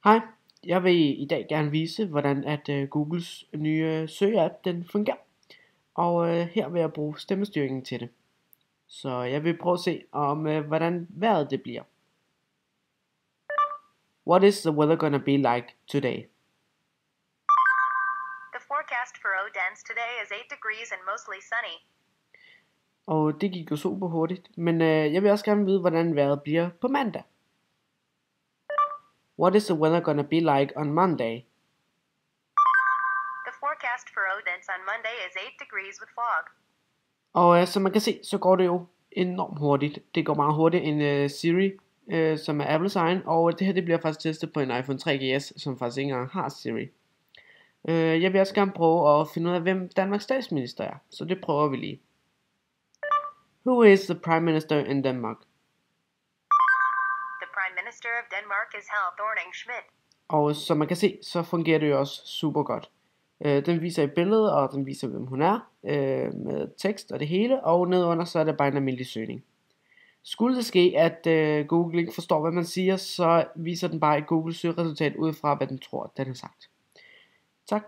Hej, jeg vil i dag gerne vise, hvordan Googles nye søgeapp den fungerer. Og her vil jeg bruge stemmestyringen til det. Så jeg vil prøve at se om hvordan vejret det bliver. What is the weather gonna be like today? The forecast for Odense today is 8 degrees and mostly sunny. Og det gik jo super hurtigt, men jeg vil også gerne vide, hvordan vejret bliver på mandag. What is the weather gonna be like on Monday? The forecast for Odense on Monday is 8 degrees with fog. Og som man kan se, så går det jo enormt hurtigt. Det går meget hurtigt end Siri, som er Apples egen, og det her det bliver faktisk testet på en iPhone 3GS, som faktisk ikke engang har Siri. Jeg vil også gerne prøve at finde ud af, hvem Danmarks statsminister er, så det prøver vi lige. Who is the Prime Minister in Denmark? The Prime Minister of Denmark is Helle Thorning-Schmidt. Og som man kan se, så fungerer det jo også super godt. Den viser et billede, og den viser, hvem hun er, med tekst og det hele, og nedenunder så er det bare en almindelig søgning. Skulle det ske, at Google ikke forstår, hvad man siger, så viser den bare et Google søgeresultat ud fra, hvad den tror, den har sagt. Tak.